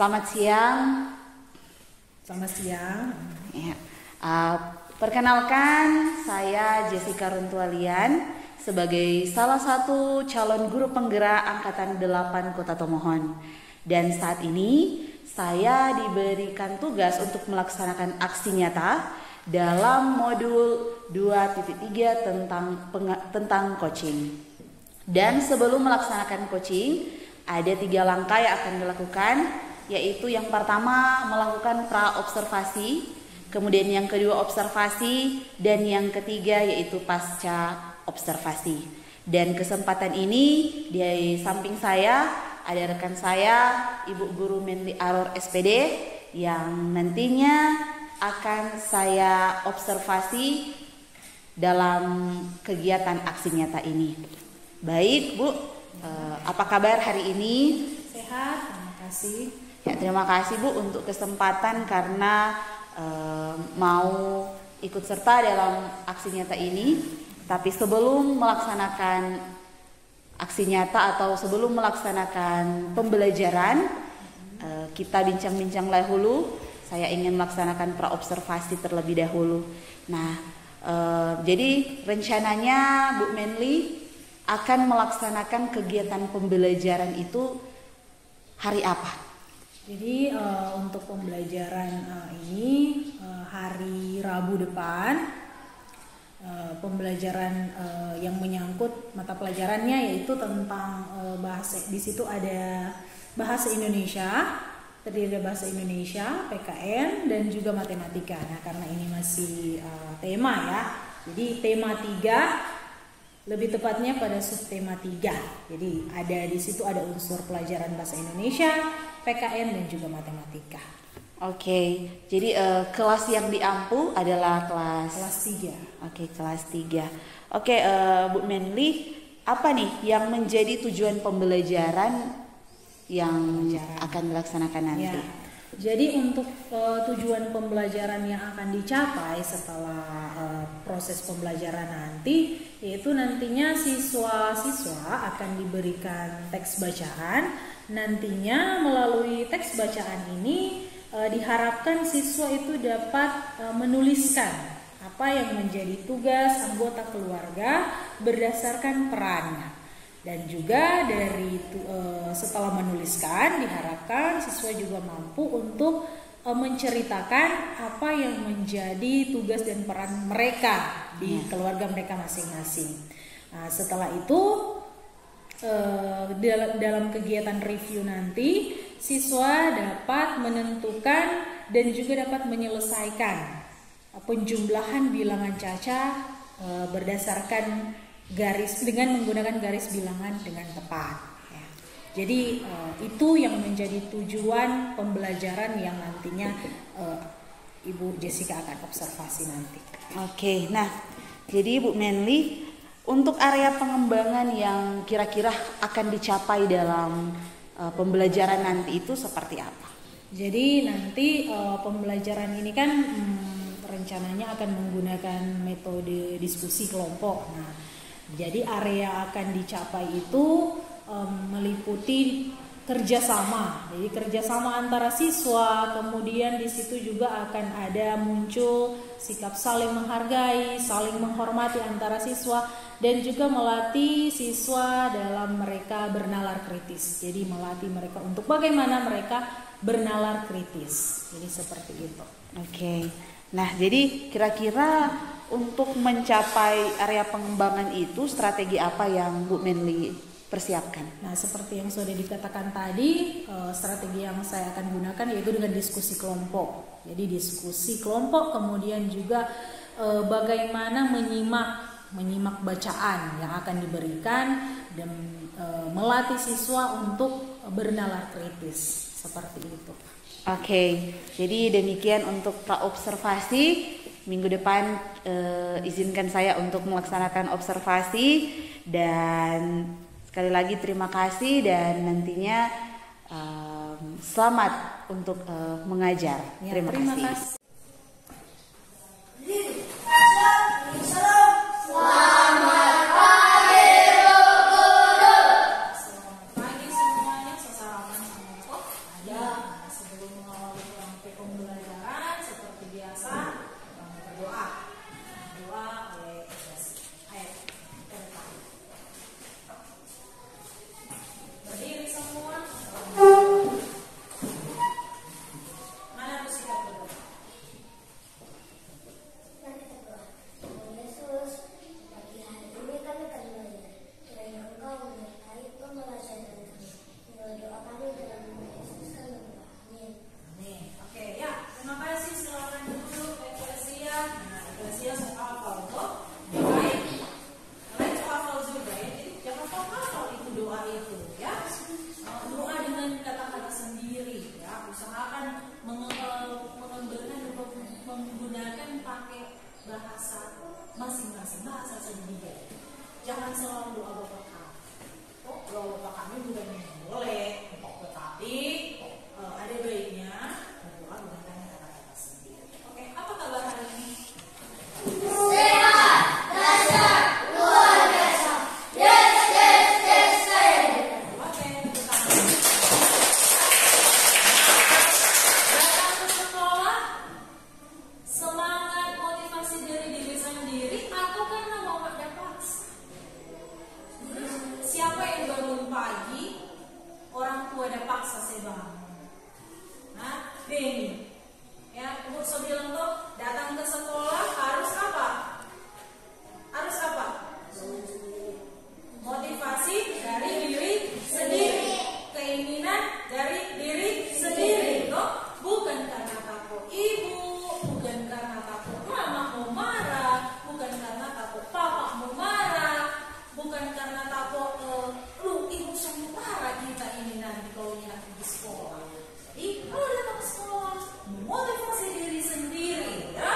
Selamat siang. Selamat siang. Ya. Perkenalkan, saya Jessica Runtualian sebagai salah satu calon guru penggerak Angkatan 8 Kota Tomohon. Dan saat ini saya diberikan tugas untuk melaksanakan aksi nyata dalam modul 2.3 tentang coaching. Dan sebelum melaksanakan coaching, ada 3 langkah yang akan dilakukan, yaitu yang pertama melakukan pra-observasi, kemudian yang kedua observasi, dan yang ketiga yaitu pasca observasi. Dan kesempatan ini di samping saya ada rekan saya, Ibu Guru Menli Aror SPD, yang nantinya akan saya observasi dalam kegiatan aksi nyata ini. Baik Bu, apa kabar hari ini? Sehat, terima kasih. Ya, terima kasih Bu untuk kesempatan karena mau ikut serta dalam aksi nyata ini. Tapi sebelum melaksanakan aksi nyata atau sebelum melaksanakan pembelajaran, kita bincang-bincang dahulu. Saya ingin melaksanakan pra-observasi terlebih dahulu. Nah, jadi rencananya Bu Menli akan melaksanakan kegiatan pembelajaran itu hari apa? Jadi untuk pembelajaran ini hari Rabu depan, pembelajaran yang menyangkut mata pelajarannya yaitu tentang bahasa. Di situ ada bahasa Indonesia, terdiri dari bahasa Indonesia, PKN, dan juga matematika. Nah, karena ini masih tema ya, jadi tema 3. Lebih tepatnya pada subtema 3. Jadi ada di situ ada unsur pelajaran bahasa Indonesia, PKN, dan juga matematika. Oke, jadi kelas yang diampu adalah kelas 3. Oke, kelas 3. Oke, Bu Menli, apa nih yang menjadi tujuan pembelajaran yang akan dilaksanakan nanti? Ya. Jadi untuk tujuan pembelajaran yang akan dicapai setelah proses pembelajaran nanti, yaitu nantinya siswa-siswa akan diberikan teks bacaan. Nantinya melalui teks bacaan ini diharapkan siswa itu dapat menuliskan apa yang menjadi tugas anggota keluarga berdasarkan perannya. Dan juga dari setelah menuliskan diharapkan siswa juga mampu untuk menceritakan apa yang menjadi tugas dan peran mereka di keluarga mereka masing-masing. Nah, setelah itu dalam kegiatan review nanti siswa dapat menentukan dan juga dapat menyelesaikan penjumlahan bilangan caca berdasarkan garis dengan menggunakan garis bilangan dengan tepat. Ya. Jadi itu yang menjadi tujuan pembelajaran yang nantinya Ibu Jessica akan observasi nanti. Oke, nah jadi Bu Menli, untuk area pengembangan yang kira-kira akan dicapai dalam pembelajaran nanti itu seperti apa? Jadi nanti pembelajaran ini kan rencananya akan menggunakan metode diskusi kelompok. Nah, jadi area akan dicapai itu meliputi kerjasama. Jadi kerjasama antara siswa, kemudian di situ juga akan ada muncul sikap saling menghargai, saling menghormati antara siswa, dan juga melatih siswa dalam mereka bernalar kritis. Jadi melatih mereka untuk bagaimana mereka bernalar kritis. Jadi seperti itu. Oke. Nah, jadi kira-kira untuk mencapai area pengembangan itu strategi apa yang Bu Menli persiapkan? Nah, seperti yang sudah dikatakan tadi, strategi yang saya akan gunakan yaitu dengan diskusi kelompok. Jadi diskusi kelompok, kemudian juga bagaimana menyimak bacaan yang akan diberikan dan melatih siswa untuk bernalar kritis, seperti itu. Oke, jadi demikian untuk pra-observasi. Minggu depan izinkan saya untuk melaksanakan observasi, dan sekali lagi terima kasih, dan nantinya selamat untuk mengajar. Ya, terima kasih. Selamat pagi Bu Guru. Selamat pagi semuanya. Sesarapan sama kok. Ya. Bu So bilang tuh datang ke sekolah harus apa? Harus apa? Motivasi dari diri sendiri, keinginan dari diri sendiri, toh bukan karena takut ibu, bukan karena takut mama mau marah, bukan karena takut papa mau marah, bukan karena takut lu ibu sama marah kita ini nanti kalau nanti di sekolah. Jadi kalau datang ke sekolah, motivasi diri sendiri, ya,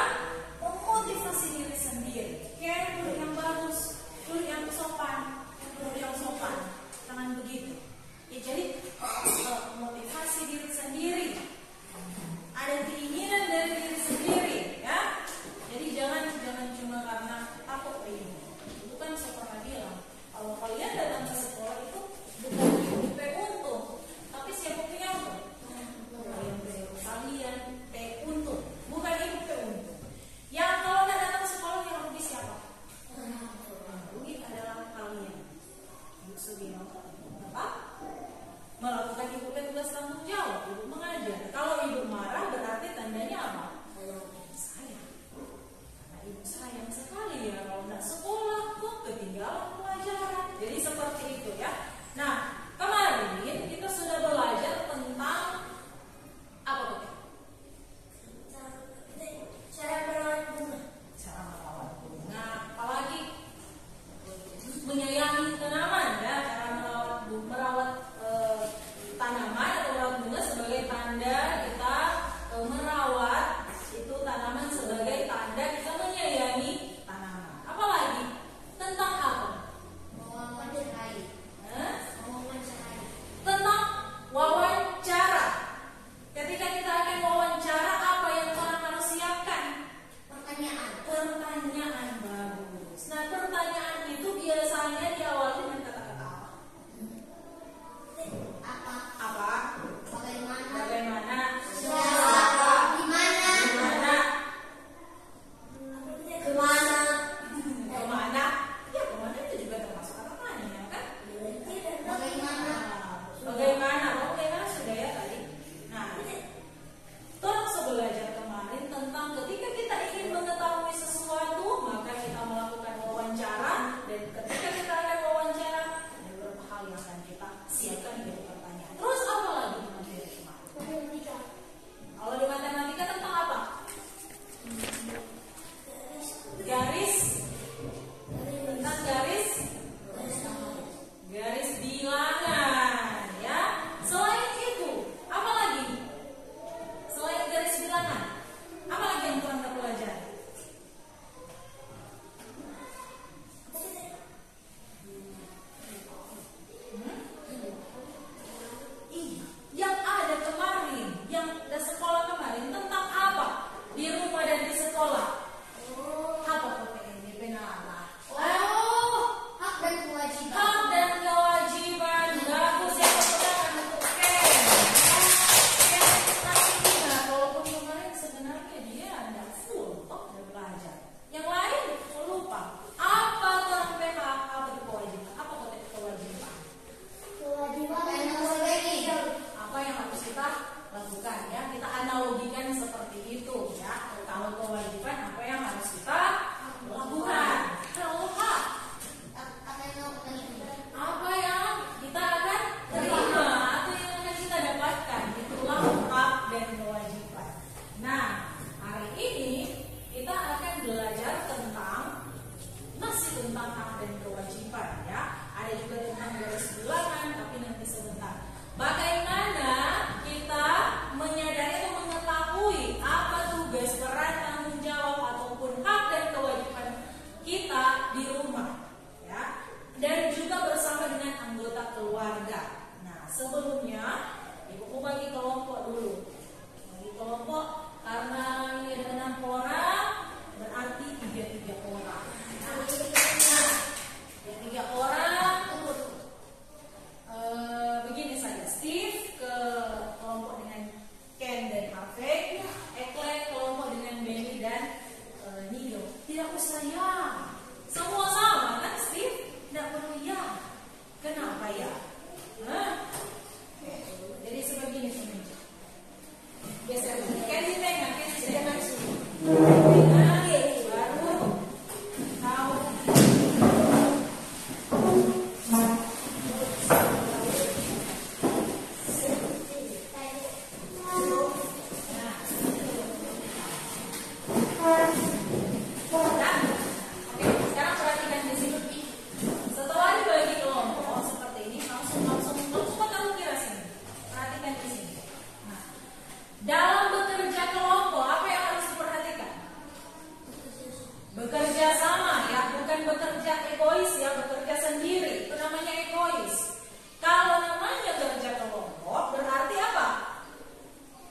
bekerja sama ya, bukan bekerja egois ya, bekerja sendiri, itu namanya egois. Kalau namanya kerja kelompok berarti apa?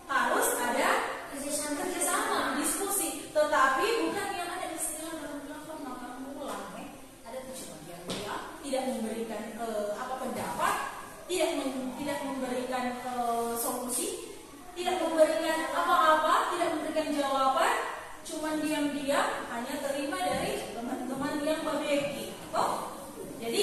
Harus ada kerjasama, diskusi, tetapi bukan yang ada istilah dalam belakang makan ulang. Ada tujuh bagian dia tidak memberikan pendapat, tidak memberikan solusi, tidak memberikan apa-apa, tidak memberikan jawaban, cuman diam-diam hanya terima dari teman-teman yang berbagi. Jadi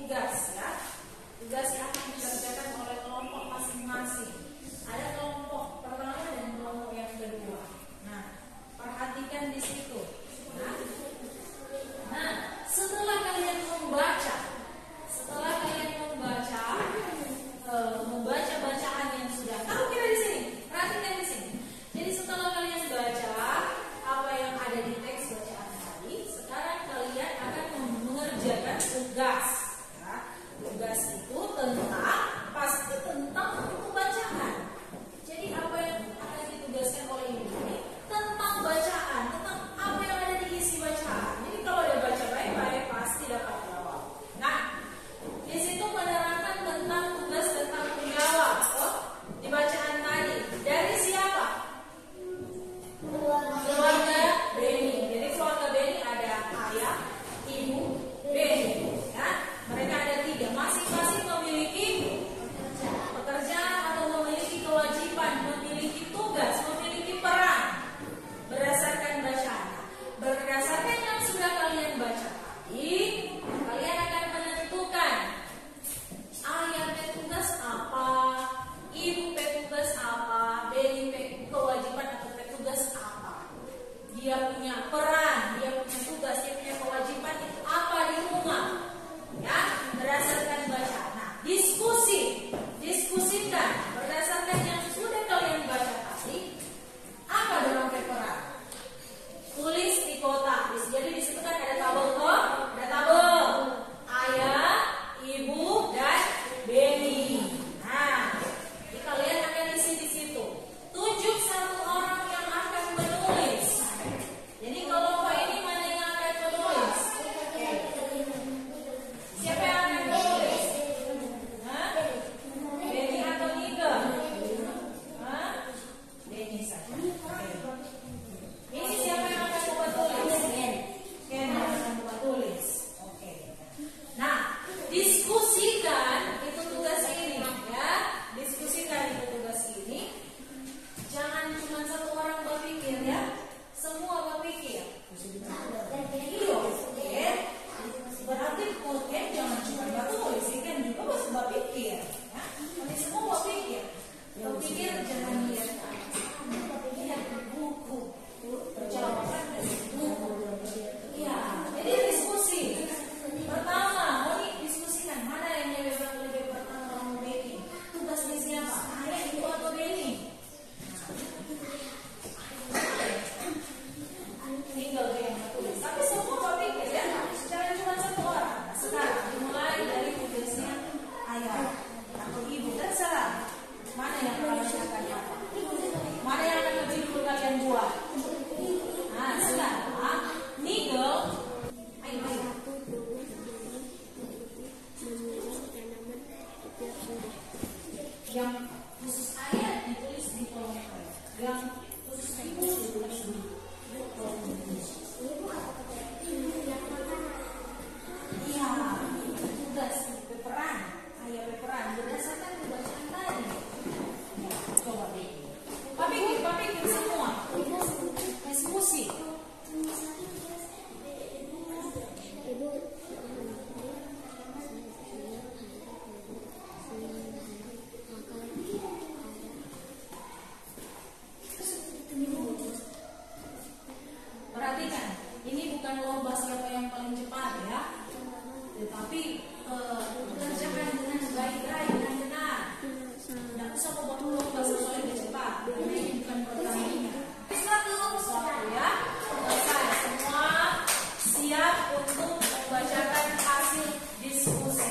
tugas ya. Tugas yang akan dikerjakan oleh kelompok masing-masing. Ada kelompok pertama dan kelompok yang kedua. Nah, perhatikan di situ. Nah, setelah kalian membaca bacaan yang sudah tahu kita di sini. Perhatikan di sini. Jadi setelah kalian baca apa yang ada di teks bacaan tadi, sekarang kalian akan mengerjakan tugas. Ya. Tugas itu pasti tentang buku bacaan. Jadi apa yang akan ditugaskan oleh ibu ini tentang bacaan, tentang apa yang ada di isi bacaan. Jadi kalau dia baca baik-baik pasti dapat jawab. Nah, di situ menerangkan tentang tugas dan tanggung jawab di bacaan tadi. Dari siapa? Keluarga Beni. Jadi keluarga Beni ada ayah, ibu, Beni. Ya, mereka ada 3. Masing-masing memiliki pekerjaan atau memiliki kewajiban, memiliki tugas, memiliki peran berdasarkan bacaan. Berdasarkan yang sudah kalian baca tadi, kalian akan menentukan ayah tugas apa, ibu tugas apa, Beni kewajiban atau tugas apa. Dia punya peran, dia punya tugas, dia punya kewajiban itu apa di rumah. Ya, berdasarkan bacaan. Nah, diskusikan berdasarkan yang sudah kalian baca tadi. Apa dalam peran? Tulis di kotak. Jadi di situ kan ada tabel ada tabel ayah, ibu, dan Beni. Nah, jadi kalian akan isi di situ. Tunjuk satu orang yang akan menulis. Jadi kelompok ini mana yang akan menulis? Siapa yang akan menulis? Beni atau Nika? Beni saja. Ini siapa yang akan membuat tulis? Ken yang akan membuat tulis. Oke. Nah, diskusikan itu tugas ini ya. Diskusikan itu tugas ini. Jangan cuma satu orang berpikir ya. Semua berpikir. Iya, oke. Berarti Ken jangan cuma bertulis, Ken juga harus berpikir. Ya. Nanti semua berpikir. Berpikir jangan lihat buku. Jawaban dari buku. Iya, jadi diskusi. Pertama, mau diskusikan mana yang lebih pertama mau Beni. Tugasnya siapa? Ayah, ibu atau Beni? Tinggal dia yang tulis. Tapi semua berpikir ya. Jangan cuma satu orang. Sekarang dimulai dari tugasnya ayah atau ibu. Terserah. Mana yang kalian akan apa? Mana yang akan lebih dulu kalian buat? Nah, sekarang Nigel, ayo. Yang khusus ayah ditulis di kolom ayah. Yang khusus ibu ditulis di kolom ibu. Iya, tugas berperan, ayah berperan berdasarkan bacaan tadi. Coba deh. Papikir semua. Diskusi. Perhatikan, ini bukan lomba siapa yang paling cepat ya, tetapi kerjakan dengan baik-baik dan benar. Tidak usah membuat lomba sesuai dengan cepat. Ini bukan pertandingan. Satu ya, selesai semua siap untuk membacakan hasil diskusi.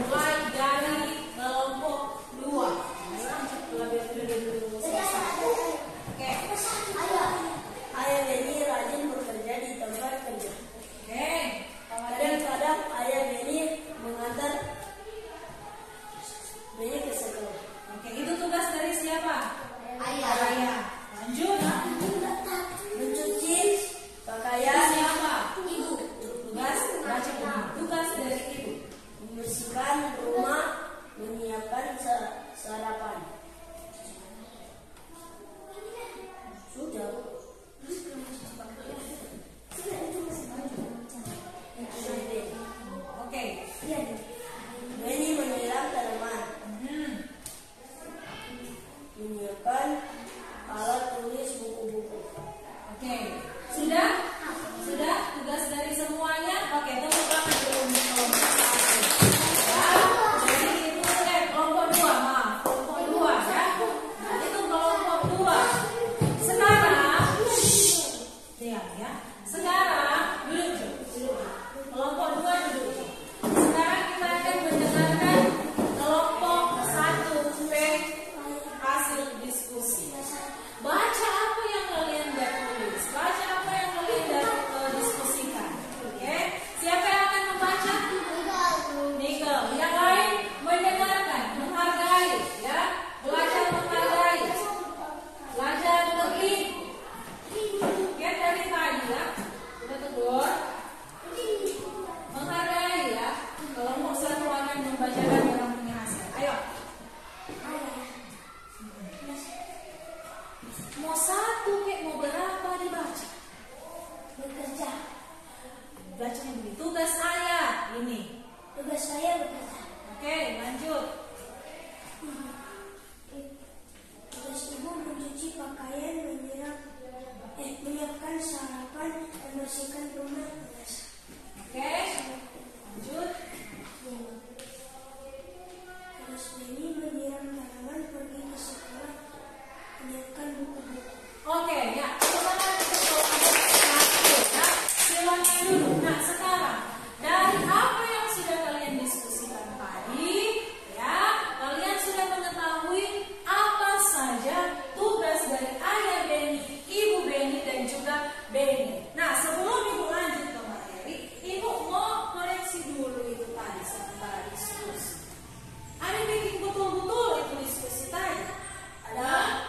Mulai dari kelompok 2. Oke. Ayah Beni rajin bekerja di tempat kerja. Oke. Kadang-kadang ayah Beni mengantar Beni ke sekolah. Oke, itu tugas dari siapa? Ayah. Lanjut. Mencuci Dari pakaian siapa? ibu. Tugas baca buku. Tugas dari ibu. Beni menyiram tanaman. Menyiapkan alat tulis buku-buku. Oke, sudah? Sudah tugas dari semuanya? Oke, tepuk tangan dulu untuk kelompok satu. Ya, jadi itu kelompok dua, maaf, kelompok dua ya. Nah, itu kelompok dua. Sekarang, lihat ya. Sekarang duduk. Kelompok dua duduk. Sekarang kita akan mendengarkan kelompok satu P hasil diskusi. Baca apa yang kalian dah tulis. Baca apa yang kalian dah diskusikan. Oke? Siapa yang akan membaca? Nikel. Yang lain mendengarkan, menghargai, ya. Belajar menghargai. Belajar lebih. Oke, dari tadi ya. Kita tegur. Menghargai ya. Kelompok satu akan membacakan yang punya hasil. Ayo. Mau satu kek, mau berapa dibaca? Bekerja. Bacanya begini. Tugas saya ini. Tugas saya bekerja. Oke, lanjut. Tugas ibu mencuci pakaian, menyiapkan sarapan, dan bersihkan rumah. Oke, lanjut. Tugas Beni menyiram tanaman, pergi ke sekolah, menyiapkan buku-buku. Oke, ya. Sekarang kita kelompok satu ya. Silakan dulu. Nah, sekarang dari apa yang sudah kalian diskusikan tadi, ya, kalian sudah mengetahui apa saja tugas dari ayah Beni, ibu Beni, dan juga Beni. Nah, sebelum ibu lanjut ke materi, ibu mau koreksi dulu itu tadi setelah diskusi. Ada yang bikin betul-betul itu diskusi tadi? Ada?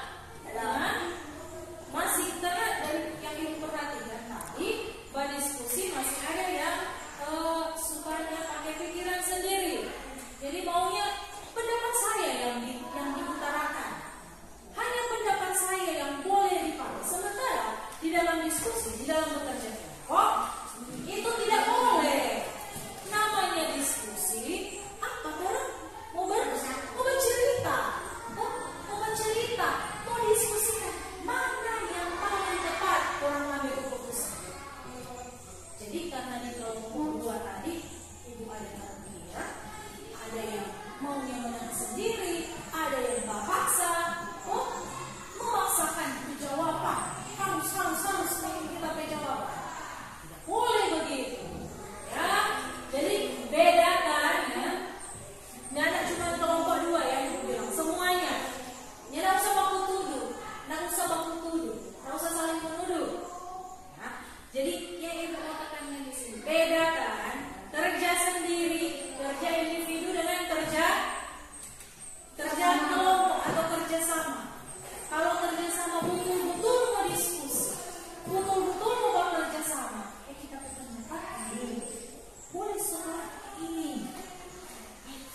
Masih, karena dari yang ibu perhatikan tadi, pada diskusi masih ada yang sukanya pakai pikiran sendiri. Jadi maunya pendapat saya yang diutarakan. Hanya pendapat saya yang boleh dipakai. Sementara di dalam diskusi, di dalam bekerja kelompok, itu tidak boleh. Namanya diskusi, apa orang mau bercerita, mau bercerita, mau diskusikan mana yang paling tepat orang ambil keputusan. Jadi karena di kelompok dua tadi ibu ada yang kira, ada yang maunya menang sendiri, ada yang paksa, memaksakan jawaban. Harus kita jawaban. Tidak boleh begitu. Ya, jadi bedakan ya. Nggak cuma kelompok dua ya, ibu bilang semuanya. Ya, nggak usah baku tuduh, nggak usah saling menuduh. Ya, jadi yang ibu katakan di sini bedakan kerja sendiri, kerja individu dengan kerja kelompok atau kerja sama. Kalau kerja sama betul-betul mau diskusi, betul-betul mau bekerja sama, kita berpendapat ini boleh soal ini.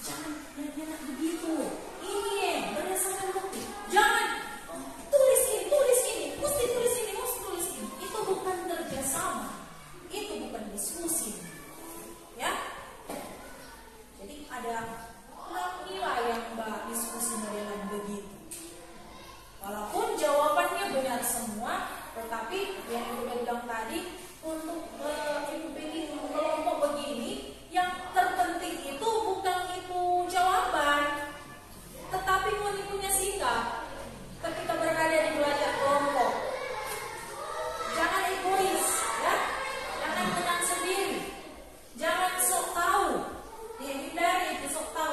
Jangan enak begitu. Ini berdasarkan bukti. Jangan tulis ini, mesti tulis ini. Itu bukan kerjasama. Itu bukan diskusi. Ya. Jadi ada nilai yang mbak diskusi modelan begitu. Walaupun jawabannya benar semua, tetapi yang ibu bilang tadi untuk ibu bikin kelompok begini, yang terpenting itu bukan itu jawaban, tetapi punya sikap ketika berada di belajar kelompok. Jangan egois, ya, jangan menang sendiri, jangan sok tahu, dihindari itu sok tahu.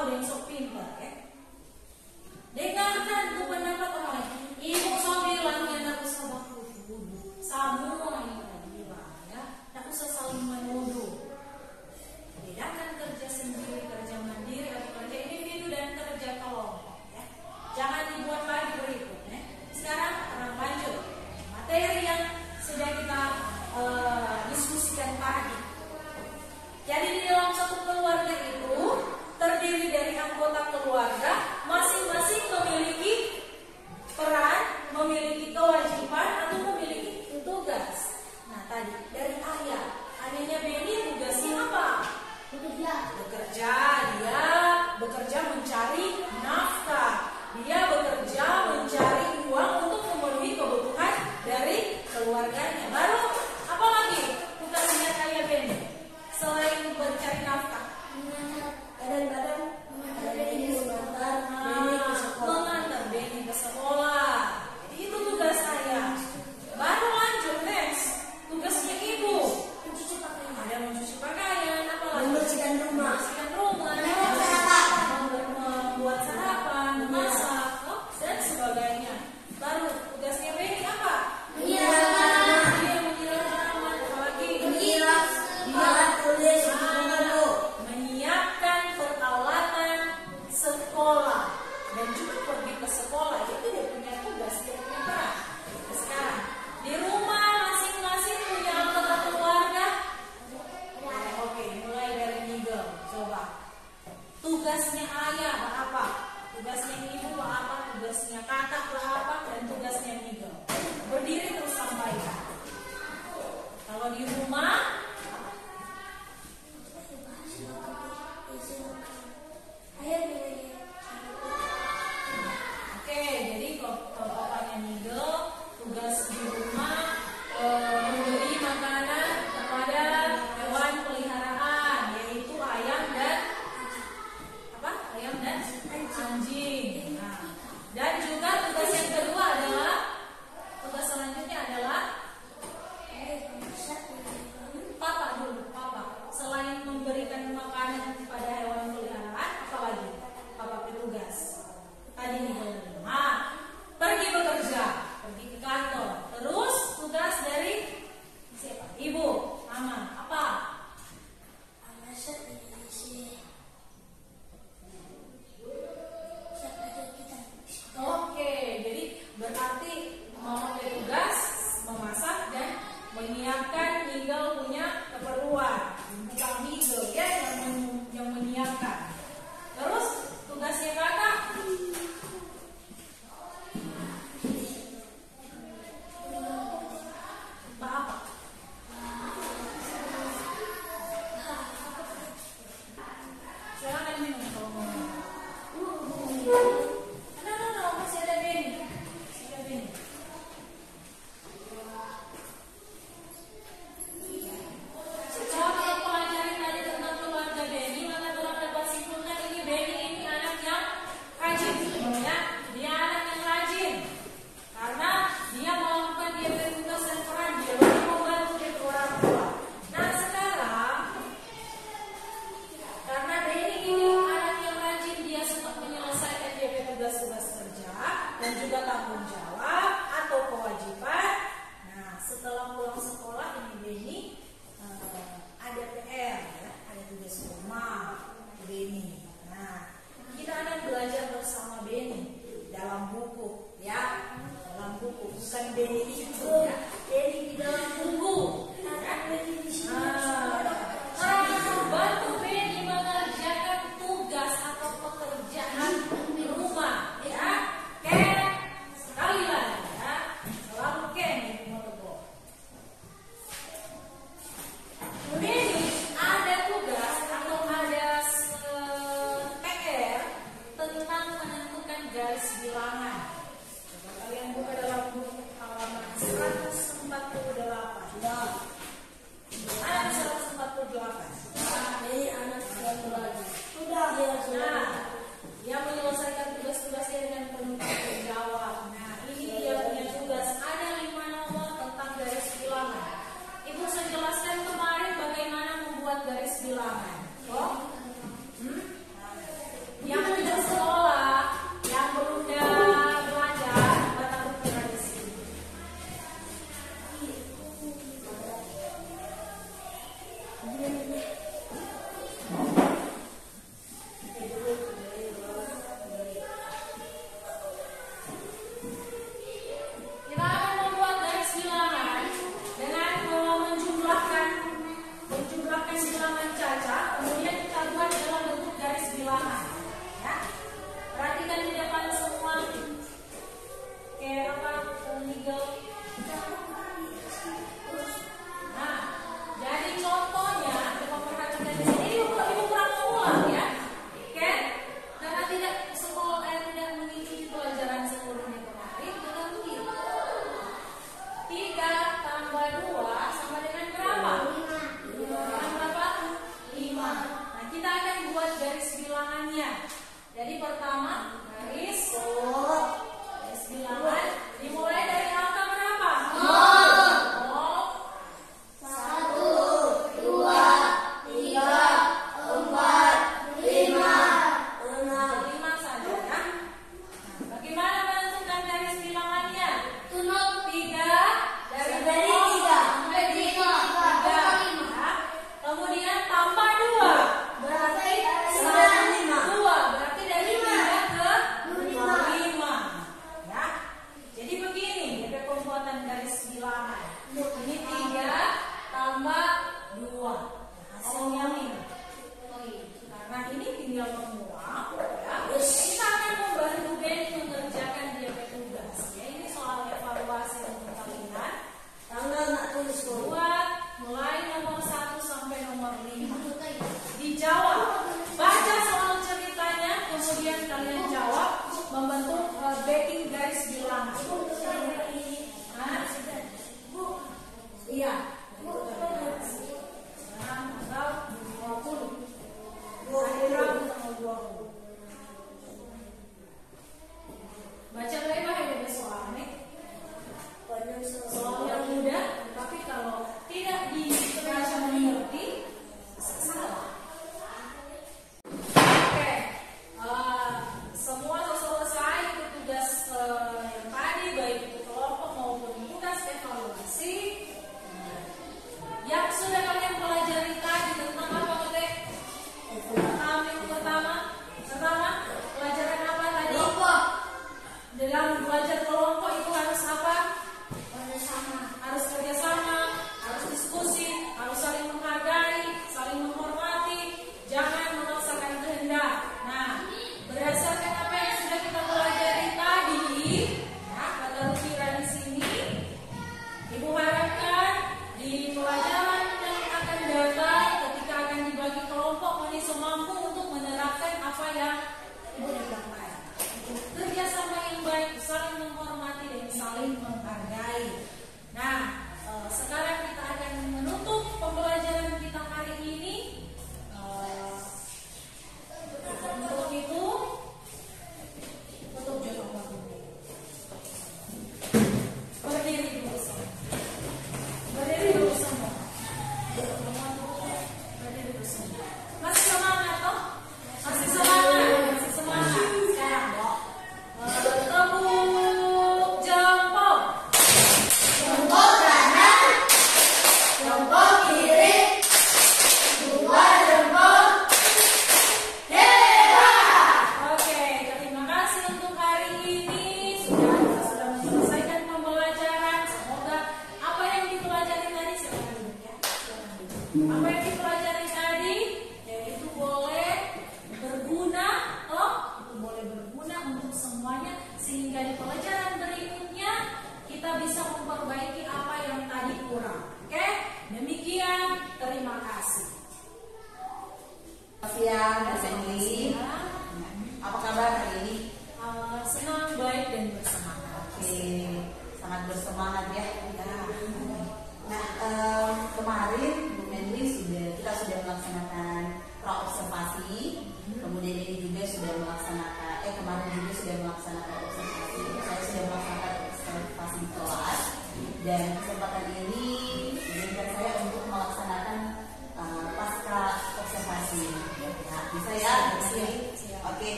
bekerja, dia bekerja mencari nafkah, dia bekerja mencari uang untuk memenuhi kebutuhan dari keluarganya. Baru apa lagi tugasnya ayah Beni selain mencari nafkah? Kadang-kadang Mengantar Beni ke sekolah. Itu tugas saya. Baru lanjut next. Tugasnya ibu. Ada mencuci pakaian, apa lagi? membersihkan rumah. Membersihkan rumah, membuat sarapan, memasak, dan sebagainya. Baru tugasnya Beni apa? Menyiram Dia menyiram tanaman, apalagi tulis menyiapkan peralatan sekolah dan juga pergi ke sekolah. Itu dia punya tugas, dia punya peran. Sekarang di rumah masing-masing punya anggota keluarga. Oke, mulai dari Nigel. Coba tugasnya ayah apa? Tugasnya ibu apa? Tugasnya kakak apa? Dan tugasnya Nigel. Berdiri terus sampaikan. Kalau di rumah Oke, jadi kalau papanya Nigel, tugas di rumah memberi makanan kepada hewan peliharaan, yaitu ayam dan apa? Ayam dan anjing. Nah, dan juga tugas yang kedua adalah tugas selanjutnya adalah garis bilangannya. Jadi pertama garis bilangan dimulai dari angka berapa?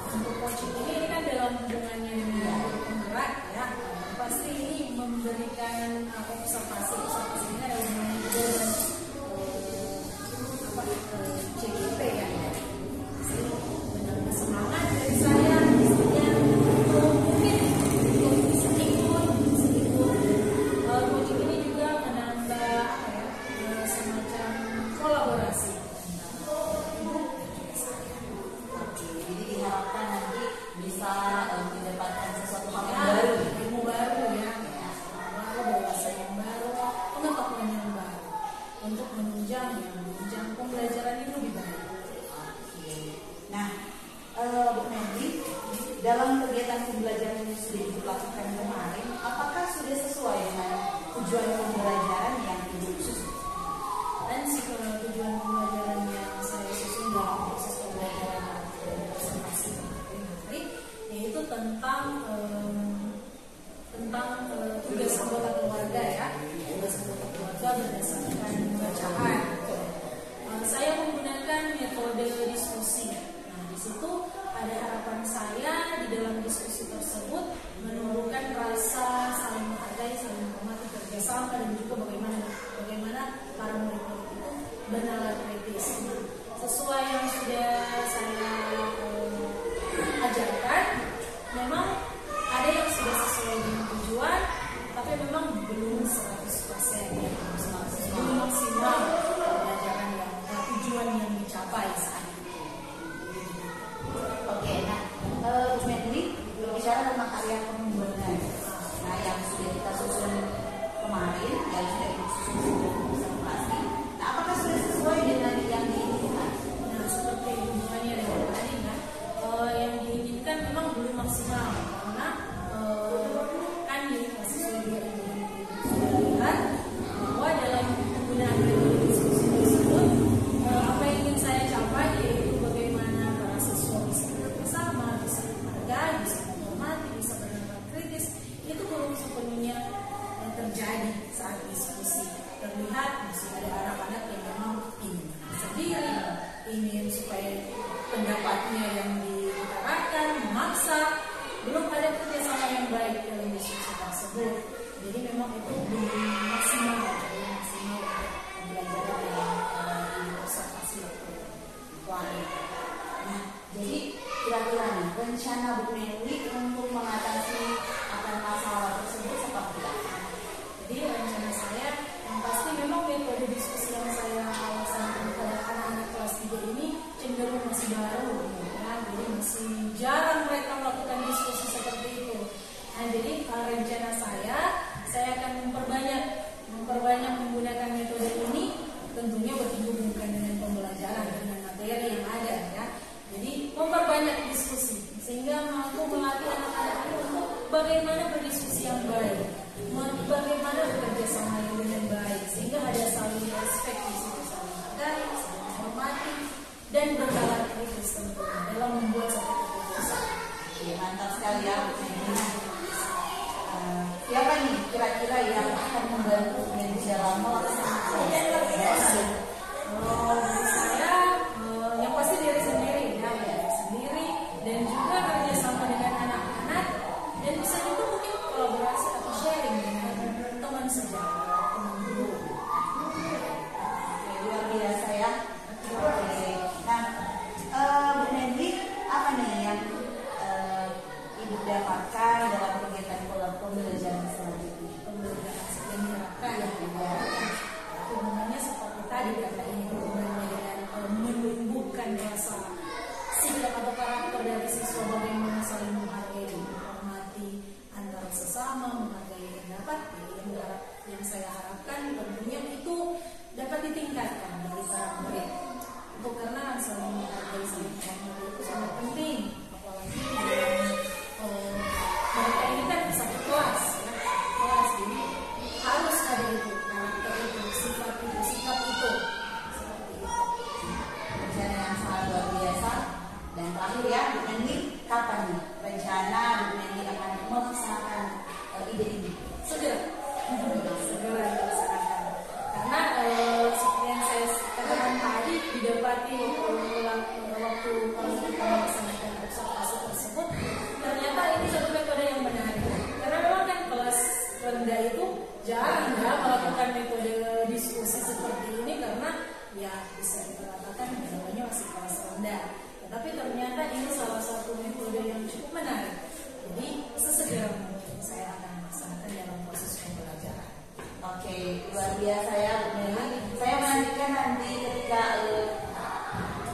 'Observasi' ini adalah jenjang pembelajaran itu lebih baik. Nah, Bu Mendy, dalam kegiatan pembelajaran yang sudah dilakukan kemarin, apakah sudah sesuai dengan tujuan pembelajaran yang Ibu susun? Dan tujuan pembelajaran yang saya susun dalam proses pembelajaran presentasi hari, yaitu tentang tugas anggota keluarga ya, tugas anggota keluarga berdasarkan bacaan. Saya menggunakan metode diskusi. Nah, di situ ada harapan saya di dalam diskusi tersebut menumbuhkan rasa saling menghargai, saling menghormati, kerjasama, dan juga bagaimana para murid-murid itu bernalar kritis. Nah, sesuai yang sudah saya ajarkan, memang ada yang sudah sesuai dengan tujuan, tapi memang belum 100%, belum maksimal pembelajaran yang tujuan yang dicapai saat ini. Oke, nah Bu Mendy berbicara tentang area pengembangan. Nah, yang sudah kita susun kemarin, yang sudah kita susun sebelum observasi. Nah, apakah sudah sesuai dengan yang diinginkan? Nah, seperti hubungannya dengan tadi kan, yang diinginkan memang belum maksimal karena kan sesuai dengan yang sudah lihat bahwa dalam penggunaan metode diskusi tersebut, apa yang ingin saya capai yaitu bagaimana para siswa bisa bersama, bisa menghargai, bisa menghormati, bisa bernalar kritis. Itu belum sepenuhnya terjadi saat diskusi. Terlihat masih ada anak-anak yang memang ingin sendiri, ingin supaya pendapatnya yang diutarakan, memaksa, belum ada kerjasama yang baik dalam diskusi tersebut. Jadi memang itu belum maksimal pembelajaran yang diobservasi waktu kemarin. Nah, jadi kira-kira nih rencana Bu Mendy untuk mengatasi akan masalah tersebut seperti apa? Jadi rencana saya yang pasti memang metode diskusi yang saya laksanakan kepada anak-anak kelas 3 ini cenderung masih baru, ya. Jadi masih jarang mereka melakukan diskusi seperti itu. Nah, jadi rencana saya akan memperbanyak menggunakan metode ini, tentunya berhubungan dengan pembelajaran dengan materi yang ada ya. Jadi memperbanyak diskusi sehingga mampu melatih anak-anak ini untuk bagaimana berdiskusi yang baik, bagaimana bekerja sama dengan baik, sehingga ada saling respect di situ, saling menghargai, saling menghormati, dan bernalar kritis tentunya dalam membuat satu keputusan. Oke, mantap sekali ya Bu Mendy. Siapa nih kira-kira yang akan membantu Mendy dalam melaksanakan? Dari saya, yang pasti diri sendiri ya, diri sendiri, dan juga kerjasama dengan anak-anak, dan bisa juga mungkin kolaborasi atau sharing dengan teman sejawat, teman guru. Oke, luar biasa ya. Oke, nah Bu Mendy, apa nih yang Ibu dapatkan dalam kegiatan pembelajaran selanjutnya? Pembelajaran yang diharapkan ya, hubungannya seperti tadi karena ini hubungannya dengan menumbuhkan rasa sikap atau karakter dari siswa, bagaimana saling menghargai, menghormati antara sesama, menghargai pendapat. Yang saya harapkan tentunya itu dapat ditingkatkan dari para murid. Untuk karena saling menghargai, saling menghormati itu sangat penting, apalagi mereka ini kan satu kelas ya. Kelas ini harus ada itu karakter itu, sikap itu, seperti itu. Rencana yang sangat luar biasa. Dan terakhir ya Bu Mendy, kapan nih rencana Bu Mendy akan melaksanakan ide ini? Segera dilaksanakan. Karena seperti yang saya katakan tadi, didapati waktu kita melaksanakan observasi tersebut, ternyata ini satu metode yang menarik. Karena memang kan kelas rendah itu jarang ya melakukan metode diskusi seperti ini, karena ya bisa dikatakan namanya masih kelas rendah. Tetapi ternyata ini salah satu metode yang cukup menarik. Jadi sesegera mungkin saya akan melaksanakan dalam proses pembelajaran. Oke, luar biasa ya Bu Mendy. Saya menantikan nanti ketika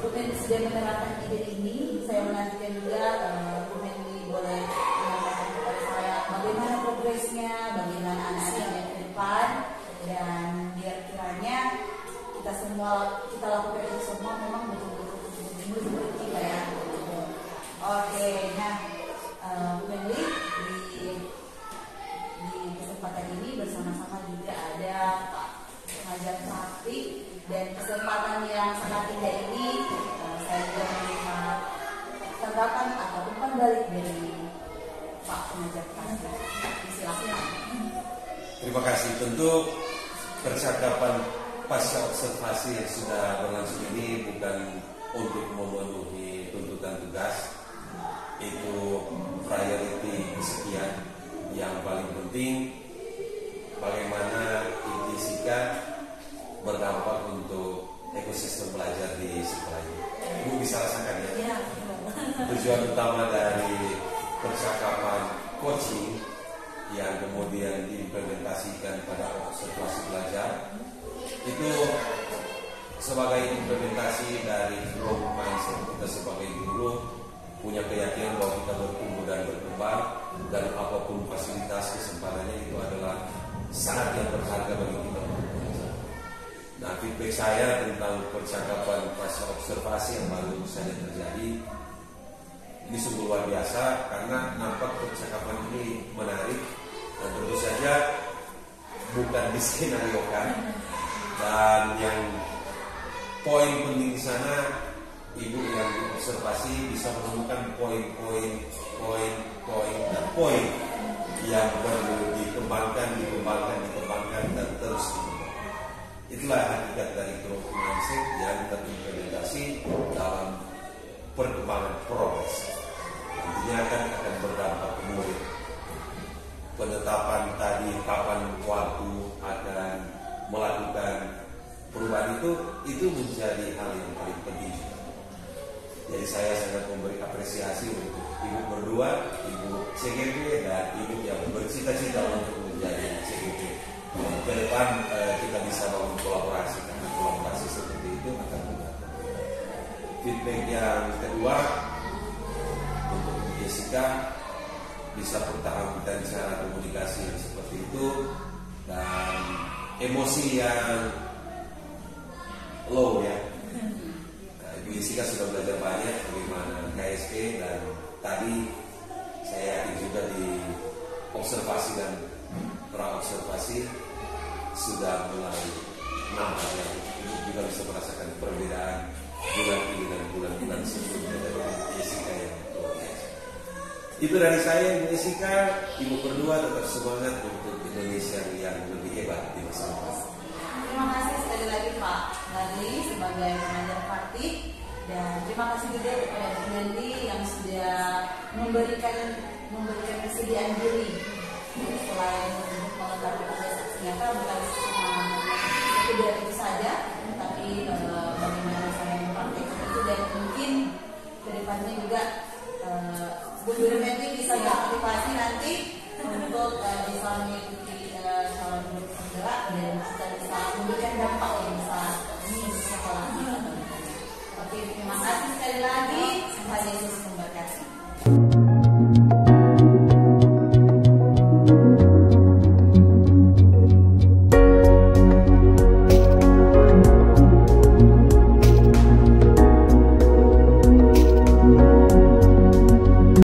Bu Mendy sudah menerapkan ide ini, saya menantikan juga Bu Mendy boleh menyampaikan kepada saya bagaimana progresnya, bagaimana anak-anaknya ke depan, dan biar kiranya kita lakukan itu semua memang betul-betul menurut kita ya. Oke, nah Bu Menli di kesempatan ini bersama-sama juga ada Pak pengajar praktik, dan kesempatan yang sangat indah ini saya juga menerima tanggapan atau umpan balik dari Pak pengajar praktik. Silakan. Terima kasih. Tentu percakapan pasca observasi yang sudah berlangsung ini bukan untuk memenuhi tuntutan tugas. Itu priority sekian. Yang paling penting bagaimana fisika berdampak untuk ekosistem belajar di sekolah ini. Ibu bisa rasakan ya? Tujuan utama dari percakapan coaching yang kemudian diimplementasikan pada observasi belajar itu sebagai implementasi dari growth mindset. Kita sebagai guru punya keyakinan bahwa kita bertumbuh dan berkembang, dan apapun fasilitas kesempatannya itu adalah sangat yang berharga bagi kita. Nah, feedback saya tentang percakapan pasca observasi yang baru saja terjadi ini sungguh luar biasa, karena nampak percakapan ini menarik dan tentu saja bukan diskenariokan. Dan yang poin penting di sana, ibu yang observasi bisa menemukan poin yang perlu dikembangkan dan terus dikembangkan. Itulah hakikat dari growth mindset yang terimplementasi dalam perkembangan progres. Nantinya akan berdampak ke murid. Penetapan tadi kapan waktu akan melakukan perubahan itu menjadi hal yang paling penting. Jadi saya sangat memberi apresiasi untuk ibu berdua, ibu CGP dan ibu yang bercita-cita untuk menjadi CGP. Ke depan kita bisa bangun kolaborasi, karena kolaborasi seperti itu akan mudah. Feedback yang kedua untuk Jessica, bisa pertahankan cara komunikasi yang seperti itu, dan emosi yang low ya. Ibu Jessica sudah belajar banyak bagaimana KSP, dan tadi saya yakin juga di observasi dan pra-observasi sudah mulai nampak ya. Ibu juga bisa merasakan perbedaan bulan ini dan bulan-bulan sebelumnya dari Jessica yang luar biasa. Itu dari saya, Ibu Jessica. Ibu berdua tetap semangat untuk Indonesia yang lebih hebat di masa depan. Terima kasih sekali lagi Pak Nadli sebagai pengajar praktik, dan terima kasih juga kepada Bu Menli yang sudah memberikan kesediaan diri. Jadi selain untuk mengetahui tugas nyata bukan cuma sekedar itu saja, tapi bagaimana saya mempraktikkan itu, dan mungkin kedepannya juga Bu Menli bisa beraktivasi nanti untuk bisa mengikuti calon guru penggerak, dan kita bisa memberikan dampak yang besar ini untuk sekolah kita. Oke, terima kasih sekali lagi. Tuhan Yesus memberkati.